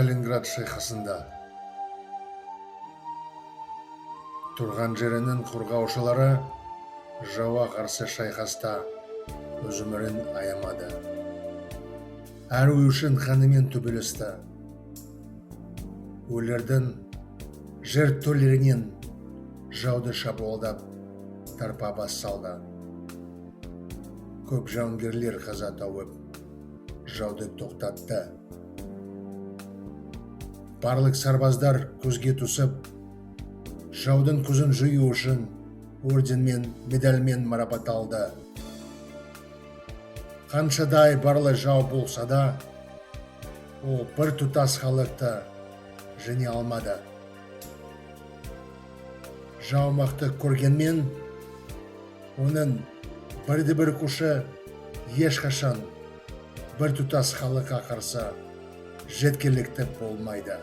Сталинград шайқасында. Туған жерінің қорғаушылары жауға қарсы шайқаста өмірін аямады. Үшін қанымен төбелесті. Үйлердің жертөлелерінен жауды шабуылдап тарпа салды. Көп жауынгерлер қаза тауып, жауды тоқтатты. Барлық сарбаздар көзге түсіп, жаудың көзін жою үшін орден мен медальмен марапатталды. Қаншадай барлы жау болса да, ол бір тұтас халықты жеңе алмады. Жау мықты көргенмен, оның бірде-бір күші ешқашан бір тұтас халыққа қарсы жеткілікті болмайды.